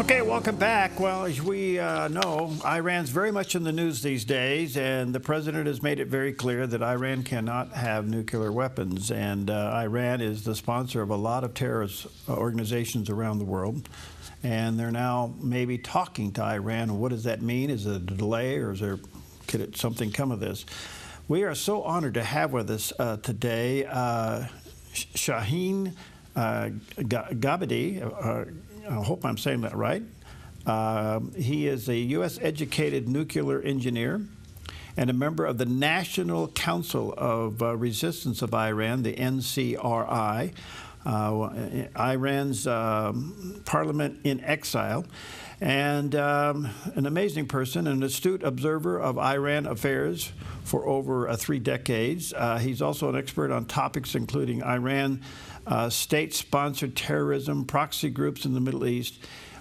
Okay, welcome back. Well, as we know, Iran's very much in the news these days, and the president has made it very clear that Iran cannot have nuclear weapons. And Iran is the sponsor of a lot of terrorist organizations around the world. And they're now maybe talking to Iran. What does that mean? Is it a delay, or could something come of this? We are so honored to have with us today Shahin Gobadi. I hope I'm saying that right. He is a U.S. educated nuclear engineer and a member of the National Council of Resistance of Iran, the NCRI, Iran's parliament in exile, and an amazing person, an astute observer of Iran affairs for over 3 decades. He's also an expert on topics including Iran state-sponsored terrorism, proxy groups in the Middle East,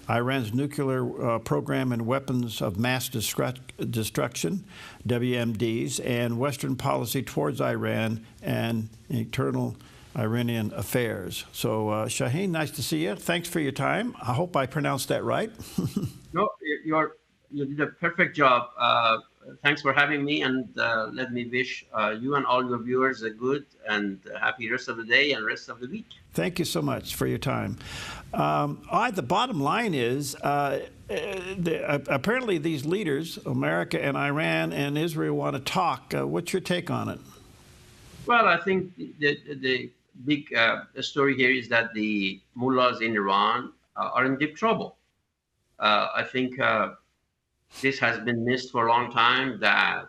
Iran's nuclear program and weapons of mass destruction, WMDs, and Western policy towards Iran and internal Iranian affairs. So, Shahin, nice to see you. Thanks for your time. I hope I pronounced that right. No, you did a perfect job. Thanks for having me, and let me wish you and all your viewers a good and happy rest of the day and rest of the week. Thank you so much for your time. The bottom line is, apparently these leaders, America and Iran and Israel, want to talk. What's your take on it? Well, I think the big story here is that the mullahs in Iran are in deep trouble. I think this has been missed for a long time, that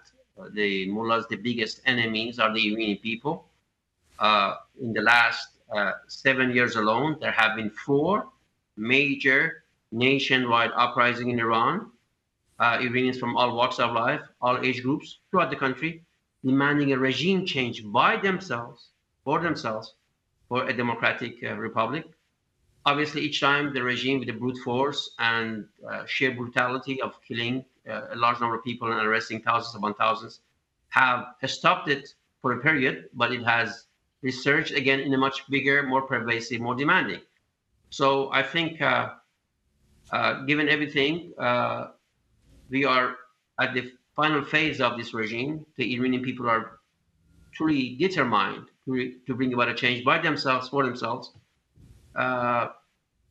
the mullahs, the biggest enemies, are the Iranian people. In the last 7 years alone, there have been 4 major nationwide uprisings in Iran. Iranians from all walks of life, all age groups throughout the country, demanding a regime change by themselves, for a democratic republic. Obviously, each time the regime, with the brute force and sheer brutality of killing a large number of people and arresting thousands upon thousands, have stopped it for a period, but it has resurged again in a much bigger, more pervasive, more demanding. So I think, given everything, we are at the final phase of this regime. The Iranian people are truly determined to bring about a change by themselves, for themselves.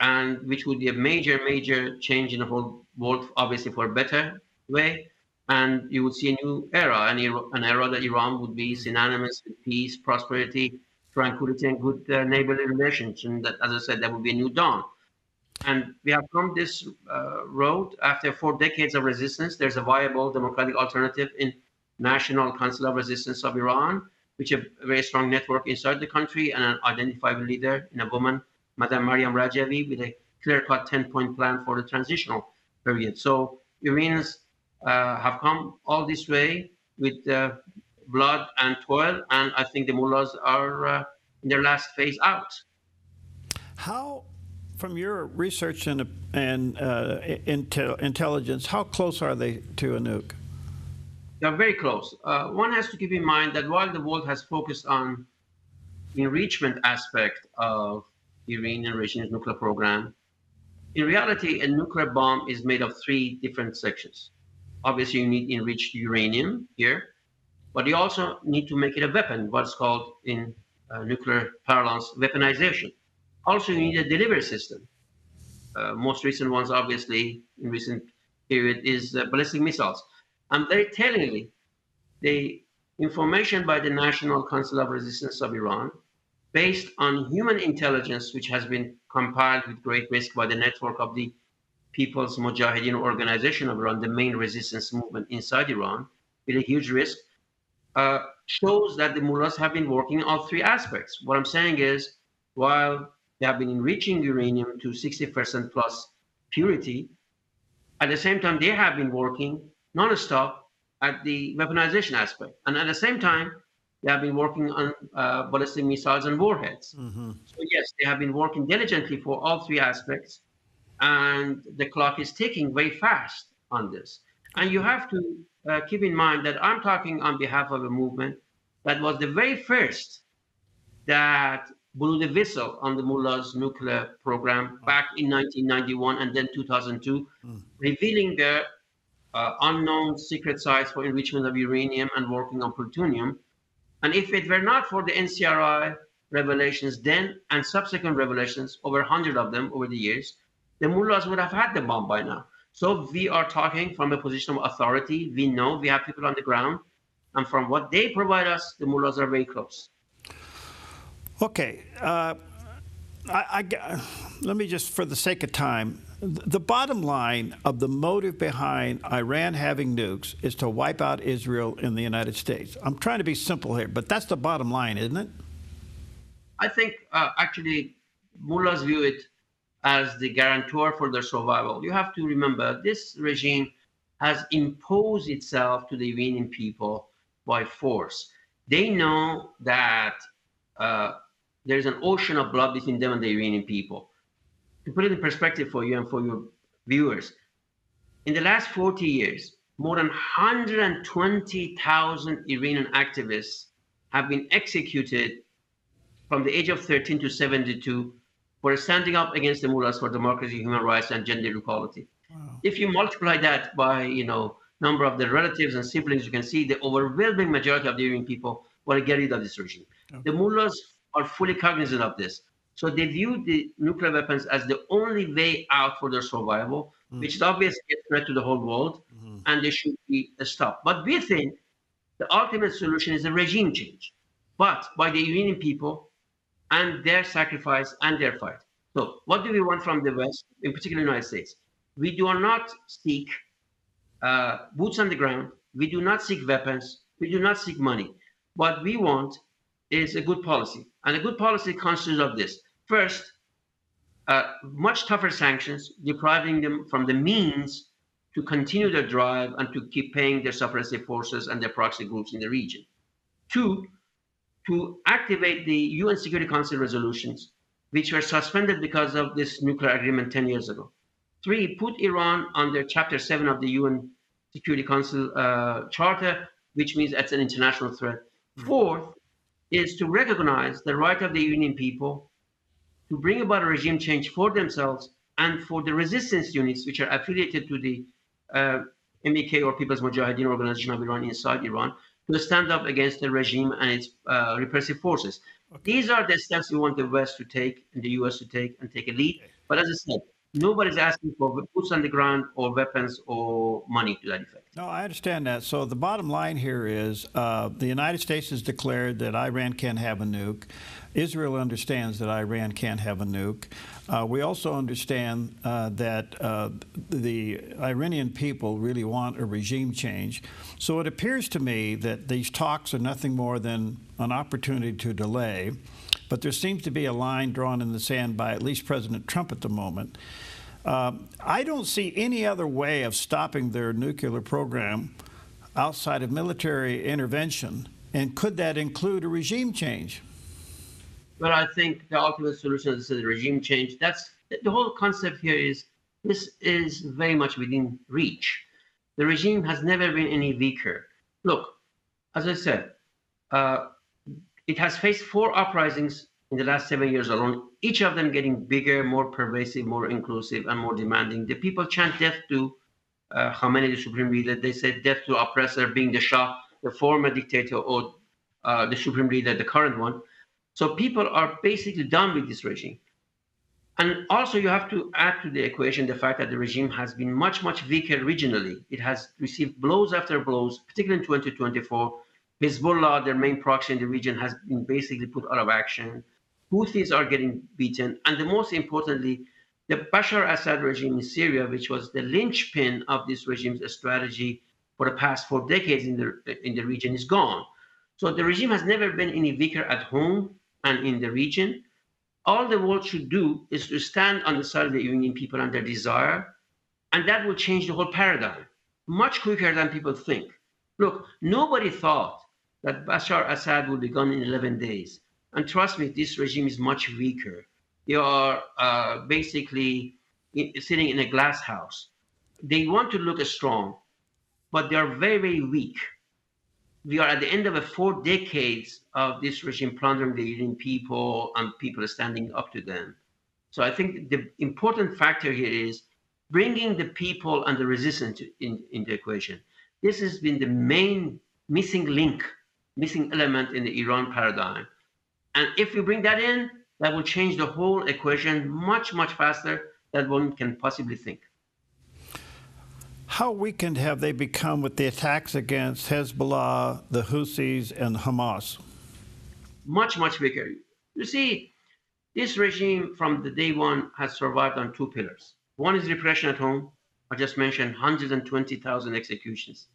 And which would be a major, major change in the whole world, obviously for a better way. And you would see a new era, an era that Iran would be synonymous with peace, prosperity, tranquility, and good neighborly relations. And that, as I said, that would be a new dawn. And we have come this road after 4 decades of resistance. There's a viable democratic alternative in National Council of Resistance of Iran, which is a very strong network inside the country, and an identifiable leader in a woman, Madam Mariam Rajavi, with a clear-cut 10-point plan for the transitional period. So Iranians have come all this way with blood and toil, and I think the mullahs are in their last phase out. How, from your research and intelligence, how close are they to a nuke? They're very close. One has to keep in mind that while the world has focused on enrichment aspect of Iranian regime's nuclear program, in reality, a nuclear bomb is made of 3 different sections. Obviously, you need enriched uranium here, but you also need to make it a weapon, what's called in nuclear parlance weaponization. Also, you need a delivery system. Most recent ones, obviously, in recent period, is ballistic missiles. And very tellingly, the information by the National Council of Resistance of Iran, based on human intelligence, which has been compiled with great risk by the network of the People's Mujahideen Organization of Iran, the main resistance movement inside Iran, with a huge risk, shows that the mullahs have been working on all 3 aspects. What I'm saying is, while they have been enriching uranium to 60% plus purity, at the same time, they have been working non-stop at the weaponization aspect. And at the same time, they have been working on ballistic missiles and warheads. Mm-hmm. So yes, they have been working diligently for all 3 aspects, and the clock is ticking very fast on this. And you have to keep in mind that I'm talking on behalf of a movement that was the very first that blew the whistle on the mullah's nuclear program back in 1991 and then 2002, revealing their unknown secret sites for enrichment of uranium and working on plutonium. And if it were not for the NCRI revelations then and subsequent revelations, over 100 of them over the years, the mullahs would have had the bomb by now. So we are talking from a position of authority. We know we have people on the ground. And from what they provide us, the mullahs are very close. Okay. Let me just, for the sake of time, the bottom line of the motive behind Iran having nukes is to wipe out Israel and the United States. I'm trying to be simple here, but that's the bottom line, isn't it? I think actually mullahs view it as the guarantor for their survival. You have to remember this regime has imposed itself to the Iranian people by force. They know that there's an ocean of blood between them and the Iranian people. To put it in perspective for you and for your viewers, in the last 40 years, more than 120,000 Iranian activists have been executed from the age of 13 to 72 for standing up against the mullahs for democracy, human rights, and gender equality. Wow. If you multiply that by, number of their relatives and siblings, you can see the overwhelming majority of the Iranian people want to get rid of this regime. Okay. The mullahs are fully cognizant of this. So they view the nuclear weapons as the only way out for their survival, which is obviously a threat to the whole world, and they should be stopped. But we think the ultimate solution is a regime change, but by the Iranian people and their sacrifice and their fight. So what do we want from the West, in particular the United States? We do not seek boots on the ground. We do not seek weapons. We do not seek money. What we want is a good policy. And a good policy consists of this. First, much tougher sanctions, depriving them from the means to continue their drive and to keep paying their suppressive forces and their proxy groups in the region. Two, to activate the UN Security Council resolutions, which were suspended because of this nuclear agreement 10 years ago. Three, put Iran under Chapter 7 of the UN Security Council Charter, which means it's an international threat. Fourth is to recognize the right of the Iranian people to bring about a regime change for themselves and for the resistance units, which are affiliated to the MEK or People's Mujahideen Organization of Iran inside Iran, to stand up against the regime and its repressive forces. Okay. These are the steps we want the West to take and the US to take and take a lead. Okay. But as I said, nobody's asking for boots on the ground or weapons or money to that effect. No, I understand that. So the bottom line here is the United States has declared that Iran can't have a nuke. Israel understands that Iran can't have a nuke. We also understand that the Iranian people really want a regime change. So it appears to me that these talks are nothing more than an opportunity to delay. But there seems to be a line drawn in the sand by at least President Trump at the moment. I don't see any other way of stopping their nuclear program outside of military intervention. And could that include a regime change? Well, I think the ultimate solution is the regime change. That's the whole concept here is this is very much within reach. The regime has never been any weaker. Look, as I said, it has faced 4 uprisings in the last 7 years alone, each of them getting bigger, more pervasive, more inclusive, and more demanding. The people chant death to Khamenei, the supreme leader. They said death to oppressor, being the Shah, the former dictator, or the supreme leader, the current one. So people are basically done with this regime. And also you have to add to the equation the fact that the regime has been much, much weaker regionally. It has received blows after blows, particularly in 2024. Hezbollah, their main proxy in the region, has been basically put out of action. Houthis are getting beaten. And the most importantly, the Bashar Assad regime in Syria, which was the linchpin of this regime's strategy for the past 4 decades in the region, is gone. So the regime has never been any weaker at home and in the region. All the world should do is to stand on the side of the Iranian people and their desire, and that will change the whole paradigm much quicker than people think. Look, nobody thought that Bashar Assad would be gone in 11 days. And trust me, this regime is much weaker. They are basically sitting in a glass house. They want to look strong, but they are very, very weak. we are at the end of 4 decades of this regime plundering the Iranian people and people standing up to them. So I think the important factor here is bringing the people and the resistance into the equation. This has been the main missing link, missing element in the Iran paradigm. And if we bring that in, that will change the whole equation much, much faster than one can possibly think. How weakened have they become with the attacks against Hezbollah, the Houthis, and Hamas? Much, much weaker. You see, this regime from the day one has survived on 2 pillars. One is repression at home. I just mentioned 120,000 executions.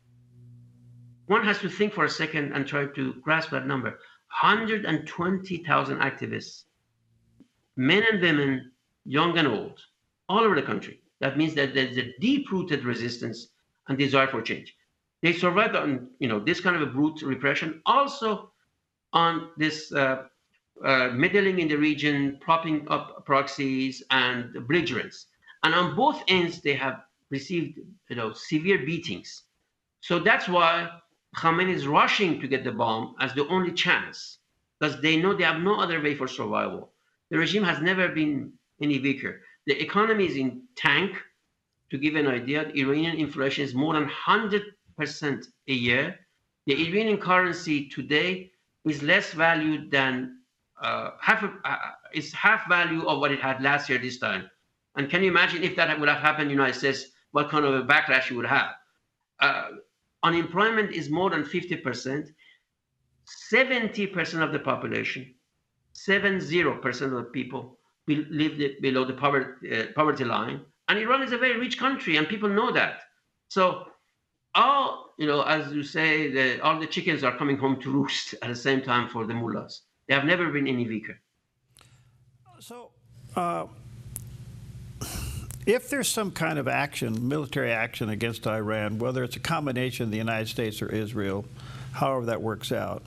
One has to think for a second and try to grasp that number. 120,000 activists, men and women, young and old, all over the country. That means that there's a deep-rooted resistance and desire for change. They survived on, this kind of a brute repression, also on this meddling in the region, propping up proxies and belligerents. And on both ends, they have received, severe beatings. So that's why Khamenei is rushing to get the bomb as the only chance, because they know they have no other way for survival. The regime has never been any weaker. The economy is in tank. To give an idea, the Iranian inflation is more than 100% a year. The Iranian currency today is less valued than half value of what it had last year this time. And can you imagine if that would have happened in the United States, what kind of a backlash you would have? Unemployment is more than 50%. 70% of the population, 70% of the people live below the poverty line. And Iran is a very rich country, and people know that. So as you say, all the chickens are coming home to roost at the same time for the mullahs. They have never been any weaker. So if there's some kind of action, military action against Iran, whether it's a combination of the United States or Israel, however that works out,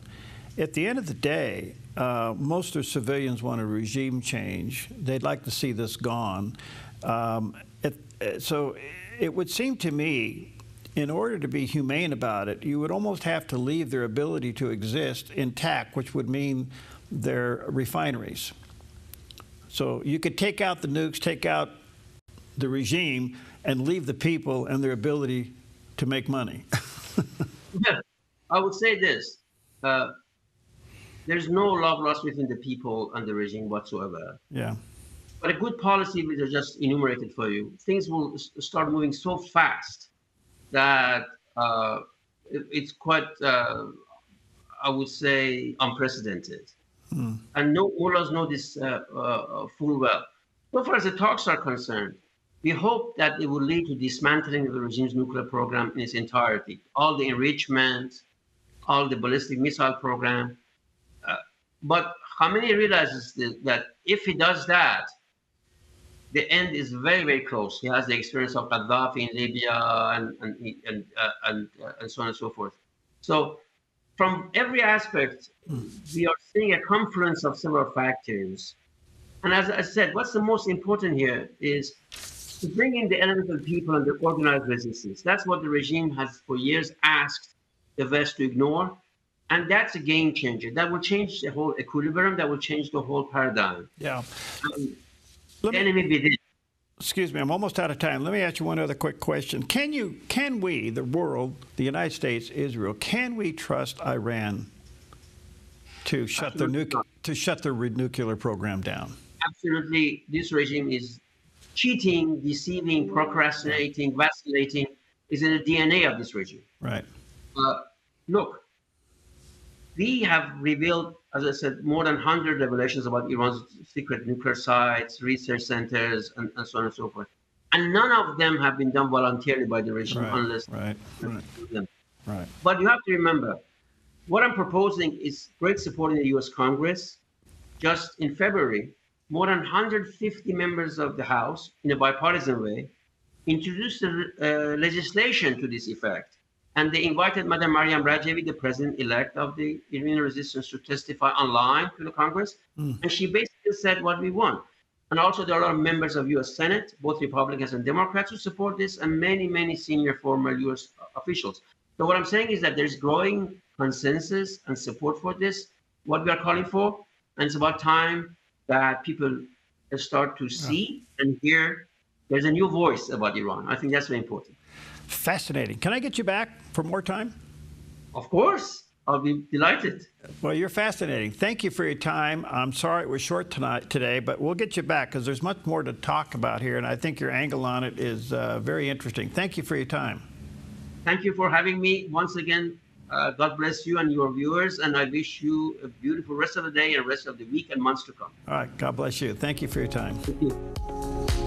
at the end of the day, most of civilians want a regime change. They'd like to see this gone. So it would seem to me, in order to be humane about it, you would almost have to leave their ability to exist intact, which would mean their refineries. So you could take out the nukes, take out the regime, and leave the people and their ability to make money. Yeah, I would say this. There's no love lost between the people and the regime whatsoever. Yeah. But a good policy, which I just enumerated for you, things will start moving so fast that it's quite, I would say, unprecedented. And mullahs know this full well. So far as the talks are concerned, we hope that it will lead to dismantling of the regime's nuclear program in its entirety. All the enrichment, all the ballistic missile program. But Khamenei realizes that if he does that, the end is very, very close. He has the experience of Gaddafi in Libya and so on and so forth. So from every aspect, we are seeing a confluence of several factors. And as I said, what's the most important here is to bring in the elemental people and the organized resistance. That's what the regime has for years asked the West to ignore. And that's a game changer. That will change the whole equilibrium. That will change the whole paradigm. Yeah. Excuse me, I'm almost out of time. Let me ask you one other quick question. Can we, the world, the United States, Israel, can we trust Iran to shut their nuclear program down? Absolutely. This regime is cheating, deceiving, procrastinating, vacillating. Is in the DNA of this regime. Right. Look, we have revealed, as I said, more than 100 revelations about Iran's secret nuclear sites, research centers, and so on and so forth. And none of them have been done voluntarily by the regime unless them. Right. But you have to remember, what I'm proposing is great support in the U.S. Congress. Just in February, more than 150 members of the House, in a bipartisan way, introduced legislation to this effect. And they invited Madam Mariam Rajavi, the president-elect of the Iranian resistance, to testify online to the Congress. And she basically said what we want. And also there are members of U.S. Senate, both Republicans and Democrats, who support this, and many, many senior former U.S. officials. So what I'm saying is that there's growing consensus and support for this, what we are calling for. And it's about time that people start to see and hear there's a new voice about Iran. I think that's very important. Fascinating. Can I get you back for more time? Of course. I'll be delighted. Well, you're fascinating. Thank you for your time. I'm sorry it was short today, but we'll get you back because there's much more to talk about here, and I think your angle on it is very interesting. Thank you for your time. Thank you for having me once again. God bless you and your viewers, and I wish you a beautiful rest of the day and rest of the week and months to come. All right. God bless you. Thank you for your time. Thank you.